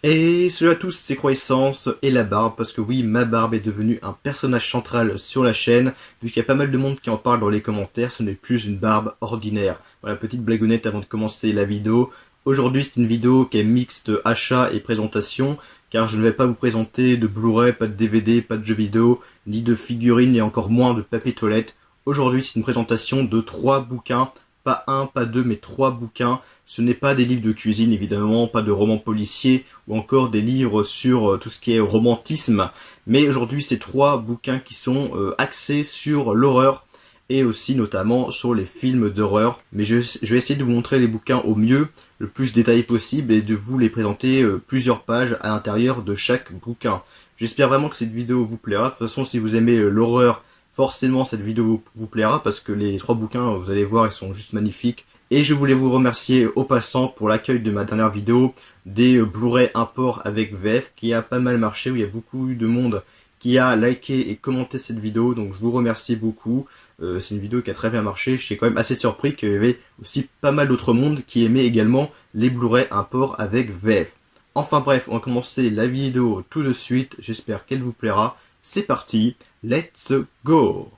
Et salut à tous, c'est Croissance et la barbe, parce que oui, ma barbe est devenue un personnage central sur la chaîne, vu qu'il y a pas mal de monde qui en parle dans les commentaires, ce n'est plus une barbe ordinaire. Voilà, petite blagounette avant de commencer la vidéo. Aujourd'hui, c'est une vidéo qui est mixte achat et présentation, car je ne vais pas vous présenter de Blu-ray, pas de DVD, pas de jeux vidéo, ni de figurines et encore moins de papier toilette. Aujourd'hui, c'est une présentation de 3 bouquins. Pas un, pas deux, mais 3 bouquins. Ce n'est pas des livres de cuisine, évidemment, pas de romans policiers, ou encore des livres sur tout ce qui est romantisme. Mais aujourd'hui, c'est 3 bouquins qui sont axés sur l'horreur, et aussi notamment sur les films d'horreur. Mais je vais essayer de vous montrer les bouquins au mieux, le plus détaillé possible, et de vous les présenter plusieurs pages à l'intérieur de chaque bouquin. J'espère vraiment que cette vidéo vous plaira. De toute façon, si vous aimez l'horreur, forcément cette vidéo vous plaira parce que les 3 bouquins, vous allez voir, ils sont juste magnifiques. Et je voulais vous remercier au passant pour l'accueil de ma dernière vidéo des Blu-ray import avec VF qui a pas mal marché, où il y a beaucoup de monde qui a liké et commenté cette vidéo, donc je vous remercie beaucoup. C'est une vidéo qui a très bien marché, je suis quand même assez surpris qu'il y avait aussi pas mal d'autres monde qui aimaient également les Blu-ray import avec VF. Enfin bref, on va commencer la vidéo tout de suite, j'espère qu'elle vous plaira. C'est parti, let's go!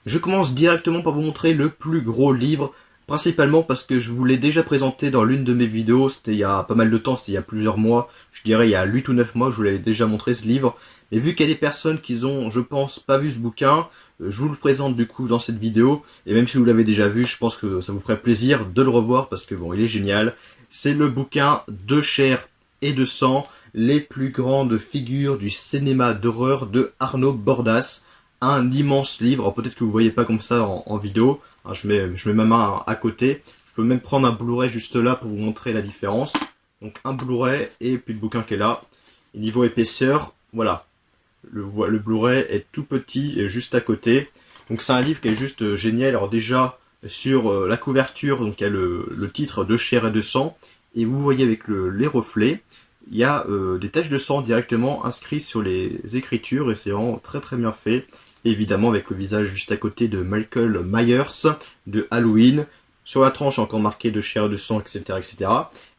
Je commence directement par vous montrer le plus gros livre, principalement parce que je vous l'ai déjà présenté dans l'une de mes vidéos, c'était il y a pas mal de temps, c'était il y a plusieurs mois, je dirais il y a 8 ou 9 mois, je vous l'avais déjà montré ce livre, mais vu qu'il y a des personnes qui ont, je pense, pas vu ce bouquin, je vous le présente du coup dans cette vidéo, et même si vous l'avez déjà vu, je pense que ça vous ferait plaisir de le revoir, parce que bon, il est génial. C'est le bouquin De chair et de sang, les plus grandes figures du cinéma d'horreur de Arnaud Bordas. Un immense livre, alors peut-être que vous ne voyez pas comme ça en vidéo, hein, je mets ma main à côté, je peux même prendre un Blu-ray juste là pour vous montrer la différence. Donc un Blu-ray et puis le bouquin qui est là. Et niveau épaisseur, voilà, le Blu-ray est tout petit et juste à côté. Donc c'est un livre qui est juste génial. Alors déjà sur la couverture, donc il y a le titre De chair et de sang, et vous voyez avec les reflets, il y a des taches de sang directement inscrites sur les écritures, et c'est vraiment très très bien fait. Évidemment avec le visage juste à côté de Michael Myers de Halloween. Sur la tranche encore marqué De chair et de sang, etc., etc.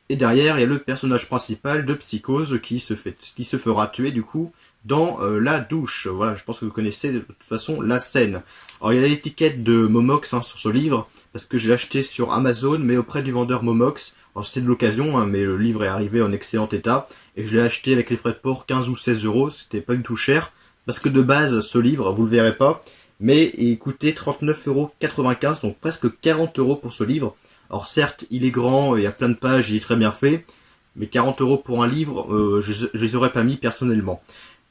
Et derrière il y a le personnage principal de Psychose qui se fera tuer du coup dans la douche. Voilà, je pense que vous connaissez de toute façon la scène. Alors il y a l'étiquette de Momox sur ce livre, parce que j'ai acheté sur Amazon, mais auprès du vendeur Momox. Alors c'était de l'occasion, hein, mais le livre est arrivé en excellent état, et je l'ai acheté avec les frais de port 15 ou 16 euros, c'était pas du tout cher, parce que de base, ce livre, vous le verrez pas, mais il coûtait 39,95 €, donc presque 40 € pour ce livre. Alors certes, il est grand, il y a plein de pages, il est très bien fait, mais 40 € pour un livre, je les aurais pas mis personnellement.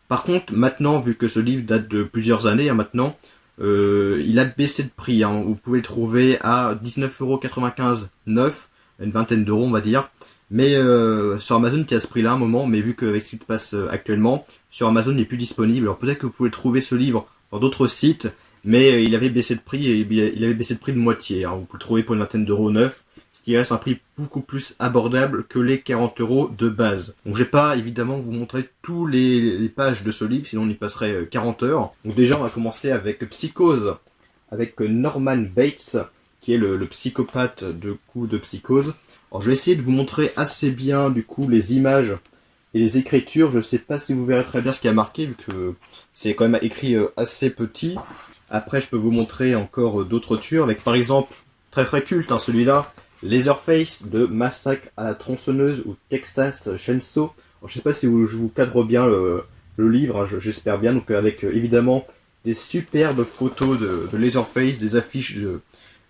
Par contre, maintenant, vu que ce livre date de plusieurs années, hein, maintenant, il a baissé de prix, hein. Vous pouvez le trouver à 19,95 € neuf, une vingtaine d'euros on va dire. Mais sur Amazon il était à ce prix là un moment, mais vu qu'avec ce qui se passe actuellement, sur Amazon il n'est plus disponible. Alors peut-être que vous pouvez trouver ce livre dans d'autres sites, mais il avait baissé de prix, et il avait baissé de prix de moitié, hein. Vous pouvez le trouver pour une vingtaine d'euros neuf, ce qui reste un prix beaucoup plus abordable que les 40 € de base. Donc je vais pas évidemment vous montrer tous les pages de ce livre, sinon on y passerait 40 heures. Donc déjà on va commencer avec Psychose, avec Norman Bates, qui est le psychopathe de Psychose. Alors je vais essayer de vous montrer assez bien du coup les images et les écritures. Je ne sais pas si vous verrez très bien ce qui a marqué, vu que c'est quand même écrit assez petit. Après je peux vous montrer encore d'autres tueurs, avec par exemple, très très culte, hein, celui-là, Leatherface de Massacre à la tronçonneuse ou Texas Chainsaw. Alors, je sais pas si je vous cadre bien le livre, hein, j'espère bien. Donc avec évidemment des superbes photos de Leatherface, des affiches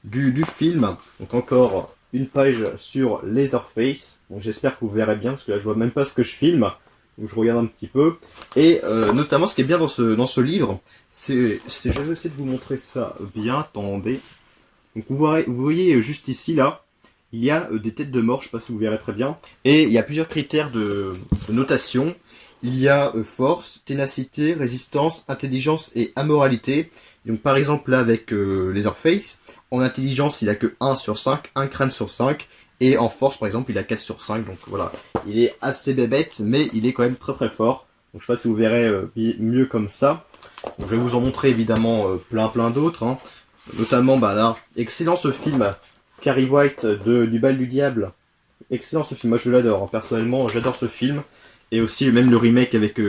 du film. Donc encore une page sur Leatherface. Donc j'espère que vous verrez bien, parce que là je vois même pas ce que je filme. Donc je regarde un petit peu. Et notamment ce qui est bien dans ce livre, c'est je vais essayer de vous montrer ça bien, attendez. Donc vous voyez juste ici là, il y a des têtes de mort, je sais pas si vous verrez très bien. Et il y a plusieurs critères de notation. Il y a force, ténacité, résistance, intelligence et amoralité. Donc par exemple là avec Leatherface, en intelligence il a que 1 sur 5, 1 crâne sur 5. Et en force par exemple il a 4 sur 5. Donc voilà, il est assez bébête, mais il est quand même très très fort. Donc je sais pas si vous verrez mieux comme ça. Donc, je vais vous en montrer évidemment plein d'autres, hein. Notamment bah là, excellent ce film, Carrie White du bal du diable. excellent ce film, moi je l'adore, hein. Personnellement j'adore ce film. Et aussi même le remake avec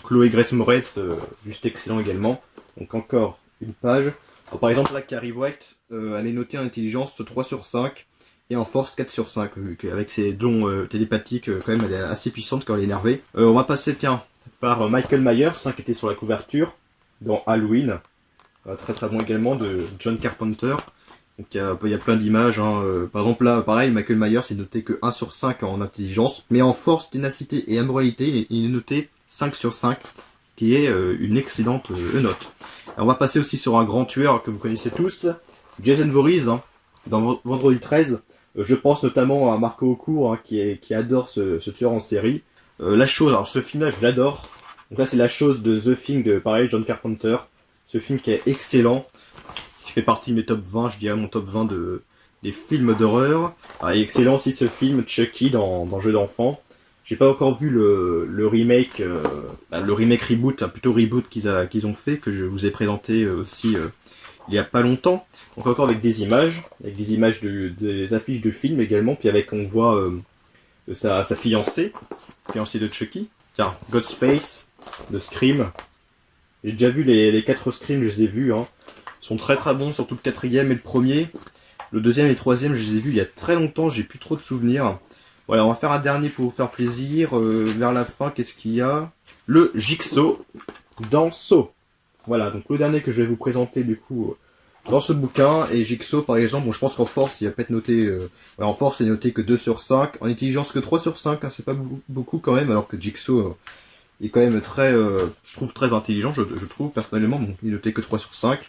Chloé Grace Moretz, juste excellent également. Donc encore une page. Alors, par exemple là, Carrie White, elle est notée en intelligence 3 sur 5 et en force 4 sur 5, vu qu'avec ses dons télépathiques, quand même elle est assez puissante quand elle est énervée. On va passer, tiens, par Michael Myers, hein, qui était sur la couverture, dans Halloween. Très très bon également, de John Carpenter. Donc il y a plein d'images, hein. Par exemple là, pareil, Michael Myers est noté que 1 sur 5 en intelligence, mais en force, ténacité et amoralité, il est noté 5 sur 5, ce qui est une excellente note. Alors, on va passer aussi sur un grand tueur que vous connaissez tous, Jason Voorhees, hein, dans Vendredi 13. Je pense notamment à Marco Aucourt, hein, qui adore ce tueur en série. La chose, alors ce film-là, je l'adore. Donc là, c'est La Chose de The Thing de, pareil, John Carpenter. Ce film qui est excellent, qui fait partie de mes top 20, je dirais mon top 20 des films d'horreur. Ah, et excellent aussi ce film Chucky dans Jeu d'enfant. J'ai pas encore vu le remake, le remake reboot, plutôt reboot qu'ils ont fait, que je vous ai présenté aussi il y a pas longtemps. Donc encore avec des images des affiches de films également, puis avec on voit sa fiancée de Chucky. Tiens, Ghostface, de Scream. J'ai déjà vu les 4 Scream, je les ai vus, hein. Ils sont très très bons, surtout le 4ème et le premier. Le 2ème et le 3ème, je les ai vus il y a très longtemps, j'ai plus trop de souvenirs. Voilà, on va faire un dernier pour vous faire plaisir. Vers la fin, qu'est-ce qu'il y a? Le Jigsaw dans Saw. Voilà, donc le dernier que je vais vous présenter du coup dans ce bouquin. Et Jigsaw par exemple, bon, je pense qu'en force il va pas être noté... en force c'est noté que 2 sur 5. En intelligence que 3 sur 5, hein, c'est pas beaucoup quand même, alors que Jigsaw... il est quand même très, je trouve très intelligent, je trouve personnellement, bon, il est noté que 3 sur 5.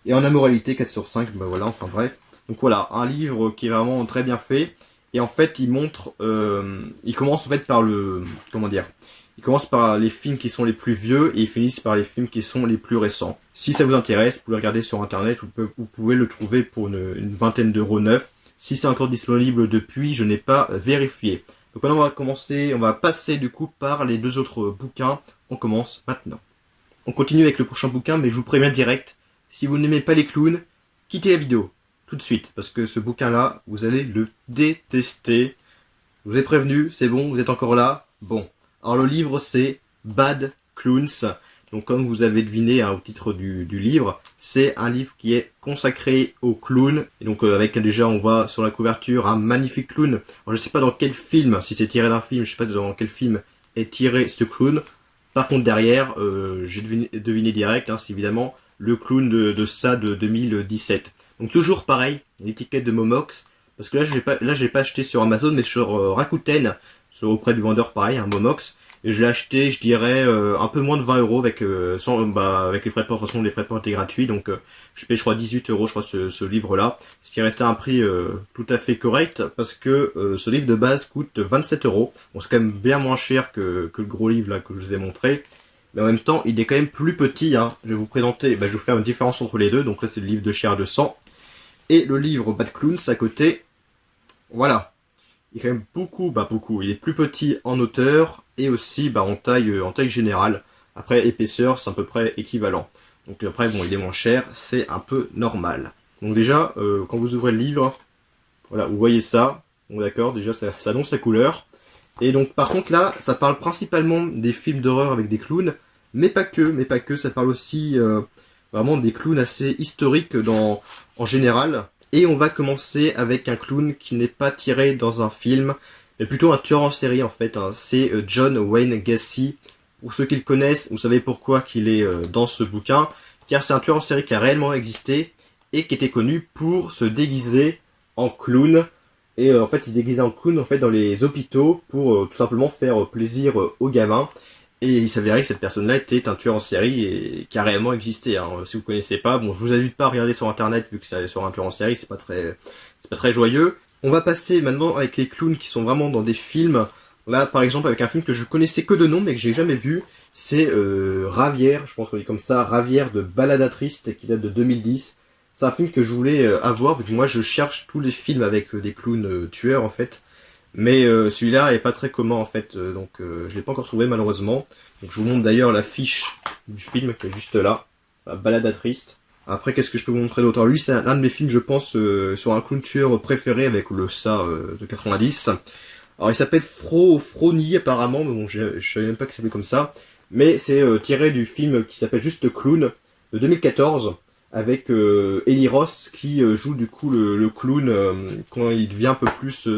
Et en amoralité 4 sur 5, bah voilà, enfin bref. Donc voilà, un livre qui est vraiment très bien fait. Et en fait, il montre, il commence en fait par comment dire, il commence par les films qui sont les plus vieux et il finit par les films qui sont les plus récents. Si ça vous intéresse, vous pouvez regarder sur internet, vous pouvez le trouver pour une vingtaine d'euros neuf. Si c'est encore disponible depuis, je n'ai pas vérifié. Donc maintenant on va passer du coup par les 2 autres bouquins. On commence maintenant. On continue avec le prochain bouquin, mais je vous préviens direct, si vous n'aimez pas les clowns, quittez la vidéo tout de suite, parce que ce bouquin-là, vous allez le détester. Je vous ai prévenu, c'est bon, vous êtes encore là. Bon, alors le livre c'est Bad Clowns. Donc comme vous avez deviné, hein, au titre du livre, c'est un livre qui est consacré aux clowns. Et donc avec déjà, on voit sur la couverture un magnifique clown. Alors, je ne sais pas dans quel film, si c'est tiré d'un film, je ne sais pas dans quel film est tiré ce clown. Par contre derrière, j'ai deviné direct, hein, c'est évidemment le clown de ça de 2017. Donc toujours pareil, l'étiquette de Momox, parce que là j'ai pas acheté sur Amazon, mais sur Rakuten, auprès du vendeur pareil, un Momox. Et je l'ai acheté, je dirais, un peu moins de 20 euros avec avec les frais de port. De toute façon, les frais de port étaient gratuits, donc je paye, je crois, 18 euros, je crois, ce livre-là. Ce qui restait un prix tout à fait correct, parce que ce livre de base coûte 27 euros. Bon, c'est quand même bien moins cher que le gros livre là que je vous ai montré. Mais en même temps, il est quand même plus petit, hein. Je vais vous présenter, je vais vous faire une différence entre les deux. Donc là, c'est le livre de Chair de sang. Et le livre Bad Clowns à côté. Voilà. Il est quand même beaucoup. Il est plus petit en hauteur et aussi en taille générale. Après, épaisseur, c'est à peu près équivalent. Donc après, bon, il est moins cher, c'est un peu normal. Donc déjà, quand vous ouvrez le livre, voilà, vous voyez ça. Bon, d'accord, déjà, ça annonce la couleur. Et donc, par contre, là, ça parle principalement des films d'horreur avec des clowns, mais pas que, ça parle aussi vraiment des clowns assez historiques en général. Et on va commencer avec un clown qui n'est pas tiré dans un film, mais plutôt un tueur en série en fait, hein. C'est John Wayne Gacy. Pour ceux qui le connaissent, vous savez pourquoi qu'il est dans ce bouquin, car c'est un tueur en série qui a réellement existé et qui était connu pour se déguiser en clown. Et en fait, il se déguisait en clown en fait dans les hôpitaux pour tout simplement faire plaisir aux gamins. Et il s'avérait que cette personne-là était un tueur en série et qui a réellement existé, hein. Si vous connaissez pas, bon, je vous invite pas à regarder sur internet vu que c'est sur un tueur en série, c'est pas très joyeux. On va passer maintenant avec les clowns qui sont vraiment dans des films. Là, par exemple, avec un film que je connaissais que de nom mais que j'ai jamais vu, c'est Ravière, je pense qu'on dit comme ça, Ravière de Balada Triste qui date de 2010. C'est un film que je voulais avoir vu que moi je cherche tous les films avec des clowns tueurs en fait. Mais celui-là est pas très commun en fait, donc je l'ai pas encore trouvé malheureusement. Donc je vous montre d'ailleurs la fiche du film qui est juste là, la Balada Triste. Après, qu'est-ce que je peux vous montrer d'autre? Alors lui, c'est un de mes films, je pense, sur un clown tueur préféré avec le ça de 90. Alors il s'appelle Frony apparemment, mais bon, je savais même pas qu'il s'appelait comme ça. Mais c'est tiré du film qui s'appelle juste Clown de 2014 avec Eli Roth qui joue du coup le clown quand il devient un peu plus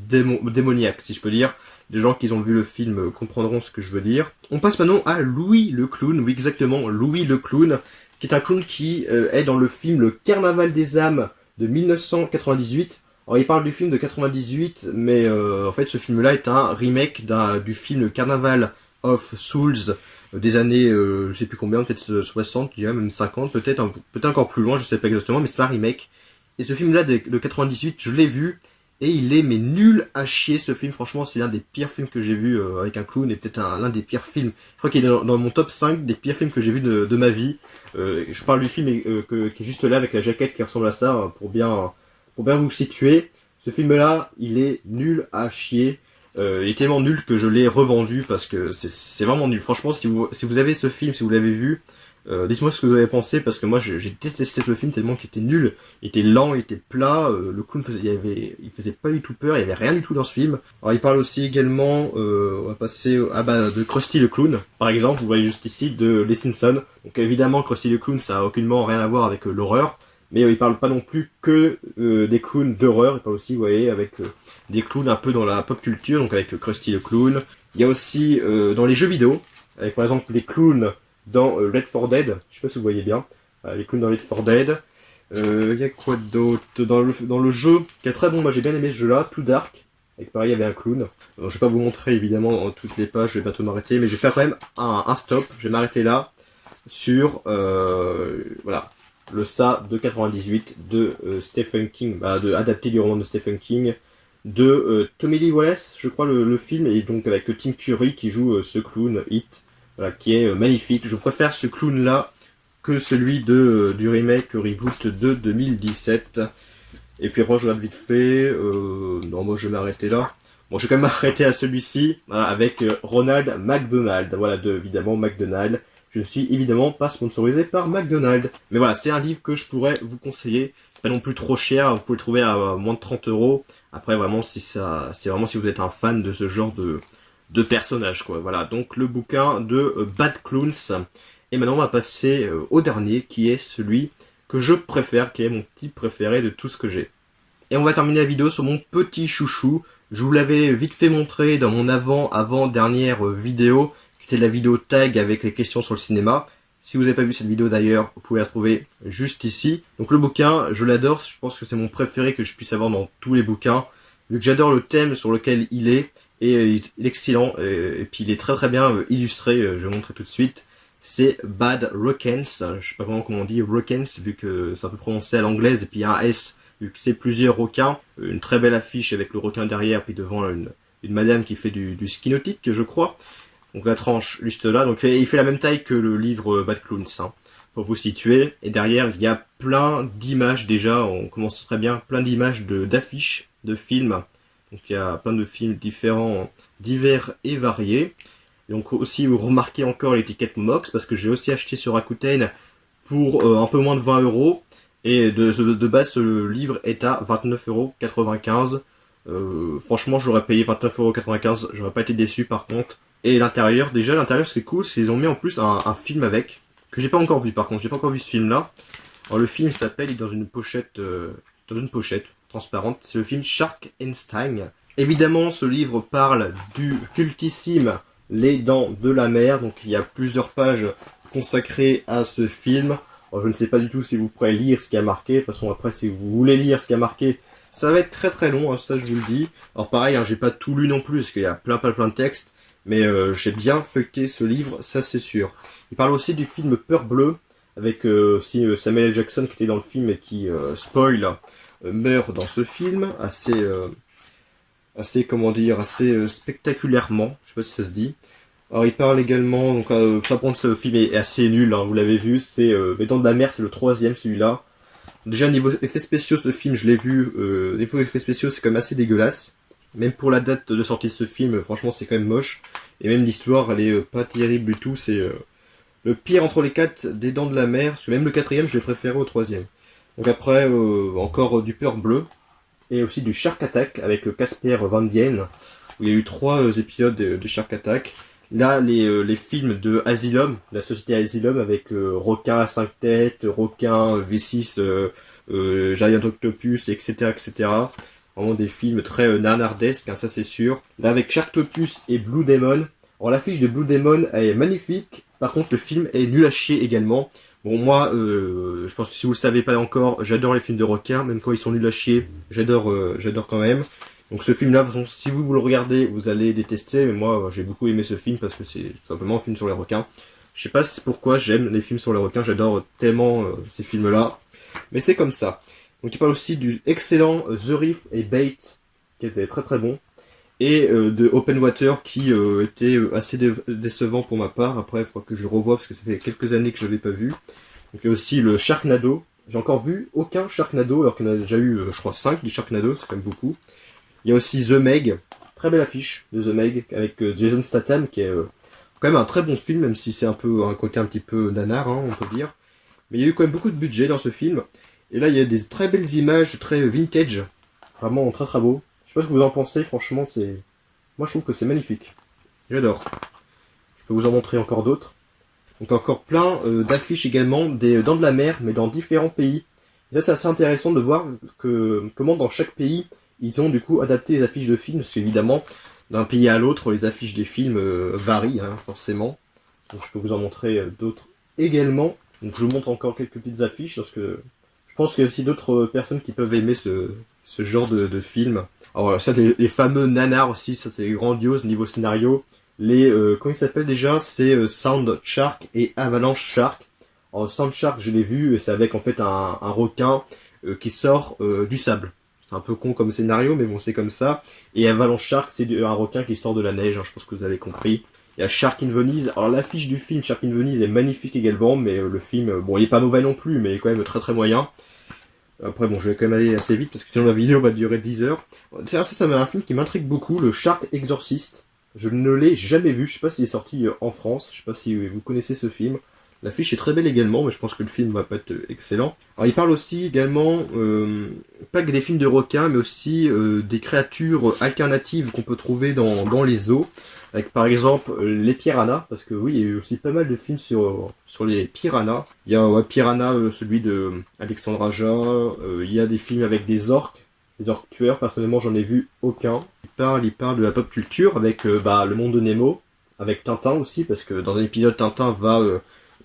démoniaque, si je peux dire. Les gens qui ont vu le film comprendront ce que je veux dire. On passe maintenant à Louis le clown, oui exactement, Louis le clown, qui est un clown qui est dans le film Le Carnaval des âmes de 1998. Alors il parle du film de 98, mais en fait ce film-là est un remake du film Carnaval of Souls des années, je sais plus combien, peut-être 60, je dirais même 50, peut-être encore plus loin, je sais pas exactement, mais c'est un remake. Et ce film-là de 98, je l'ai vu, et il est mais nul à chier ce film, franchement c'est l'un des pires films que j'ai vu avec un clown, et peut-être l'un des pires films, je crois qu'il est dans mon top 5 des pires films que j'ai vu de ma vie. Je parle du film qui est juste là avec la jaquette qui ressemble à ça, pour bien vous situer. Ce film-là, il est nul à chier. Il est tellement nul que je l'ai revendu parce que c'est vraiment nul. Franchement, si vous avez ce film, si vous l'avez vu, dites-moi ce que vous avez pensé parce que moi j'ai détesté ce film tellement qu'il était nul. Il était lent, il était plat. Le clown il faisait pas du tout peur. Il y avait rien du tout dans ce film. Alors il parle aussi également, on va passer de Krusty le clown. Par exemple, vous voyez juste ici de Les Simpsons. Donc évidemment, Krusty le clown, ça a aucunement rien à voir avec l'horreur. Mais il parle pas non plus que des clowns d'horreur, il parle aussi, vous voyez, avec des clowns un peu dans la pop culture, donc avec Krusty le clown. Il y a aussi dans les jeux vidéo, avec par exemple les clowns dans Red 4 Dead, je sais pas si vous voyez bien, les clowns dans Red 4 Dead. Il y a quoi d'autre dans le jeu qui est très bon, moi j'ai bien aimé ce jeu-là, Too Dark, avec pareil il y avait un clown. Alors, je vais pas vous montrer évidemment toutes les pages, je vais bientôt m'arrêter, mais je vais faire quand même un stop, je vais m'arrêter là, sur, voilà. Le Ça de 98 de Stephen King, adapté du roman de Stephen King, de Tommy Lee Wallace, je crois le film, et donc avec Tim Curry qui joue ce clown It, voilà, qui est magnifique. Je préfère ce clown là que celui du remake reboot de 2017. Et puis après je regarde vite fait, non moi je vais m'arrêter là. Bon, je vais quand même m'arrêter à celui-ci, voilà, avec Ronald McDonald, voilà, évidemment McDonald. Je ne suis évidemment pas sponsorisé par McDonald's. Mais voilà, c'est un livre que je pourrais vous conseiller. Pas non plus trop cher, vous pouvez le trouver à moins de 30 €. Après, vraiment, c'est vraiment si vous êtes un fan de ce genre de personnage, quoi. Voilà, donc le bouquin de Bad Clowns. Et maintenant, on va passer au dernier, qui est celui que je préfère, qui est mon type préféré de tout ce que j'ai. Et on va terminer la vidéo sur mon petit chouchou. Je vous l'avais vite fait montrer dans mon avant-dernière vidéo, c'était la vidéo tag avec les questions sur le cinéma. Si vous n'avez pas vu cette vidéo d'ailleurs, vous pouvez la trouver juste ici. Donc le bouquin, je l'adore, je pense que c'est mon préféré que je puisse avoir dans tous les bouquins. Vu que j'adore le thème sur lequel il est, et il est excellent, et puis il est très très bien illustré, je vais vous montrer tout de suite. C'est Bad Rockens, je sais pas vraiment comment on dit Rockens, vu que ça peut prononcer à l'anglaise, et puis il y a un S, vu que c'est plusieurs requins. Une très belle affiche avec le requin derrière, puis devant une madame qui fait du ski nautique, je crois. Donc la tranche juste là, donc il fait la même taille que le livre Bad Clowns, hein, pour vous situer. Et derrière, il y a plein d'images déjà, on commence très bien, plein d'images d'affiches, de films. Donc il y a plein de films différents, divers et variés. Et donc aussi, vous remarquez encore l'étiquette Mox, parce que j'ai aussi acheté sur Rakuten pour un peu moins de 20 €. Et de base, ce livre est à 29,95 €. Franchement, j'aurais payé 29,95 €, j'aurais pas été déçu par contre. Et l'intérieur, déjà l'intérieur ce qui est cool, c'est qu'ils ont mis en plus un film avec, que j'ai pas encore vu par contre, j'ai pas encore vu ce film là. Alors le film s'appelle, il est dans une pochette transparente, c'est le film Sharkenstein. Évidemment ce livre parle du cultissime Les Dents de la Mer, donc il y a plusieurs pages consacrées à ce film. Alors, je ne sais pas du tout si vous pourrez lire ce qui a marqué, de toute façon après si vous voulez lire ce qui a marqué, ça va être très très long, hein, ça je vous le dis. Alors pareil, hein, j'ai pas tout lu non plus, parce qu'il y a plein de textes. Mais j'ai bien feuilleté ce livre, ça c'est sûr. Il parle aussi du film Peur Bleue, avec aussi Samuel L. Jackson qui était dans le film et qui, meurt dans ce film, assez comment dire, assez spectaculairement, je sais pas si ça se dit. Alors il parle également, donc ça prend ce film est assez nul, hein, vous l'avez vu, c'est Les Dents de la Mer, c'est le 3e celui-là. Déjà niveau effets spéciaux, ce film je l'ai vu, niveau effets spéciaux c'est quand même assez dégueulasse. Même pour la date de sortie de ce film, franchement c'est quand même moche. Et même l'histoire, elle est pas terrible du tout. C'est le pire entre les quatre des Dents de la Mer, parce que même le quatrième, je l'ai préféré au troisième. Donc après, encore du Peur Bleu, et aussi du Shark Attack avec Casper Van Dien, où il y a eu 3 épisodes de Shark Attack. Là, les films de Asylum, la société Asylum, avec requin à 5 têtes, requin V6, Giant Octopus, etc., etc. Vraiment des films très nanardesques, hein, ça c'est sûr. Là, avec Sharktopus et Blue Demon. Alors l'affiche de Blue Demon elle est magnifique, par contre le film est nul à chier également. Bon, moi, je pense que si vous le savez pas encore, j'adore les films de requins, même quand ils sont nuls à chier, j'adore quand même. Donc ce film-là, de toute façon, si vous le regardez, vous allez détester, mais moi, j'ai beaucoup aimé ce film parce que c'est tout simplement un film sur les requins. Je sais pas pourquoi j'aime les films sur les requins, j'adore tellement ces films-là, mais c'est comme ça. Donc il parle aussi du excellent The Reef et Bait, qui était très très bon, et de Open Water qui était assez décevant pour ma part. Après, il faudra que je revoie parce que ça fait quelques années que je l'avais pas vu. Donc il y a aussi le Sharknado. J'ai encore vu aucun Sharknado, alors qu'il y en a déjà eu, je crois, 5 des Sharknado, c'est quand même beaucoup. Il y a aussi The Meg, très belle affiche de The Meg, avec Jason Statham, qui est quand même un très bon film, même si c'est un côté un petit peu nanar, hein, on peut dire. Mais il y a eu quand même beaucoup de budget dans ce film. Et là, il y a des très belles images, très vintage, vraiment très très beau. Je sais pas ce que vous en pensez, franchement, moi je trouve que c'est magnifique. J'adore. Je peux vous en montrer encore d'autres. Donc encore plein d'affiches également des Dents de la Mer, mais dans différents pays. Et là, c'est assez intéressant de voir comment dans chaque pays, ils ont du coup adapté les affiches de films, parce qu'évidemment, d'un pays à l'autre, les affiches des films varient, hein, forcément. Donc je peux vous en montrer d'autres également. Donc je vous montre encore quelques petites affiches, parce que je pense qu'il y a aussi d'autres personnes qui peuvent aimer ce genre de film. Alors voilà, ça, les fameux nanars aussi, ça c'est grandiose niveau scénario. Comment ils s'appellent déjà? C'est Sound Shark et Avalanche Shark. Alors Sound Shark, je l'ai vu, et c'est avec en fait un requin qui sort du sable. C'est un peu con comme scénario, mais bon, c'est comme ça. Et Avalanche Shark, c'est un requin qui sort de la neige, hein, je pense que vous avez compris. Il y a Shark in Venise. Alors l'affiche du film Shark in Venise est magnifique également, mais le film, bon, il est pas mauvais non plus, mais il est quand même très très moyen. Après, bon, je vais quand même aller assez vite, parce que sinon la vidéo va durer 10 heures. Ça c'est un film qui m'intrigue beaucoup, le Shark Exorcist. Je ne l'ai jamais vu, je sais pas s'il est sorti en France, je sais pas si vous connaissez ce film. L'affiche est très belle également, mais je pense que le film va pas être excellent. Alors il parle aussi également, pas que des films de requins, mais aussi des créatures alternatives qu'on peut trouver dans les eaux. Avec par exemple les piranhas, parce que oui, il y a eu aussi pas mal de films sur les piranhas. Il y a Piranha, celui de Alexandre Aja, il y a des films avec des orques tueurs, personnellement j'en ai vu aucun. Il parle de la pop culture avec le monde de Nemo, avec Tintin aussi, parce que dans un épisode Tintin va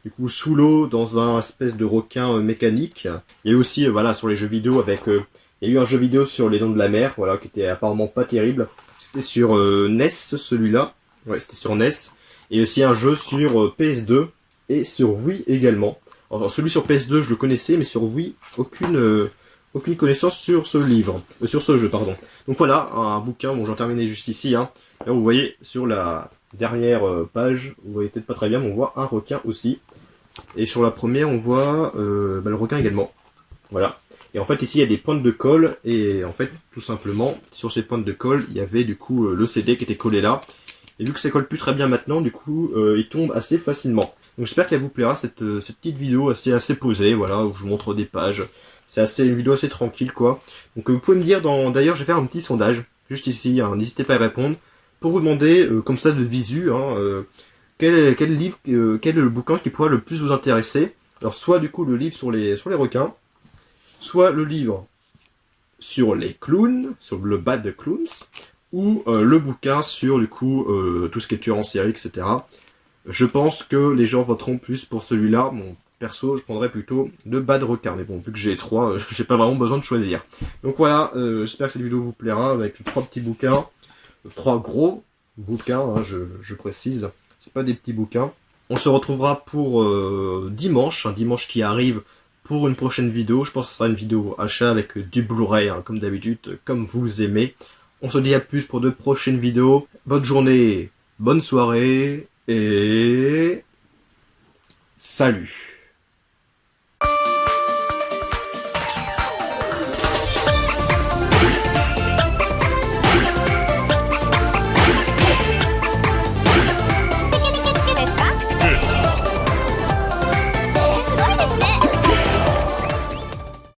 du coup sous l'eau dans un espèce de requin mécanique. Il y a eu aussi voilà sur les jeux vidéo avec il y a eu un jeu vidéo sur les Dents de la Mer, voilà, qui était apparemment pas terrible. C'était sur NES celui-là. Ouais, c'était sur NES. Et aussi un jeu sur PS2 et sur Wii également. Alors celui sur PS2 je le connaissais, mais sur Wii aucune connaissance sur ce livre, sur ce jeu, pardon. Donc voilà, un bouquin, bon j'en terminais juste ici, hein. Là vous voyez sur la dernière page, vous voyez peut-être pas très bien, mais on voit un requin aussi. Et sur la première on voit le requin également. Voilà. Et en fait ici il y a des pointes de colle, et en fait tout simplement, sur ces pointes de colle, il y avait du coup le CD qui était collé là. Et vu que ça colle plus très bien maintenant, du coup il tombe assez facilement. Donc j'espère qu'elle vous plaira cette petite vidéo assez posée, voilà, où je vous montre des pages. C'est une vidéo assez tranquille, quoi. Donc vous pouvez me dire, d'ailleurs, je vais faire un petit sondage, juste ici, hein, n'hésitez pas à y répondre, pour vous demander, comme ça de visu, hein, quel est le bouquin qui pourrait le plus vous intéresser. Alors soit du coup le livre sur les requins, soit le livre sur les clowns, sur le bad clowns, ou le bouquin sur du coup tout ce qui est tueur en série, etc. Je pense que les gens voteront plus pour celui-là. Bon, perso, je prendrais plutôt le bas de requin. Mais bon, vu que j'ai 3, j'ai pas vraiment besoin de choisir. Donc voilà, j'espère que cette vidéo vous plaira avec 3 petits bouquins. 3 gros bouquins, hein, je précise. C'est pas des petits bouquins. On se retrouvera pour dimanche, un dimanche qui arrive pour une prochaine vidéo. Je pense que ce sera une vidéo achat avec du Blu-ray, hein, comme d'habitude, comme vous aimez. On se dit à plus pour de prochaines vidéos. Bonne journée, bonne soirée, et salut!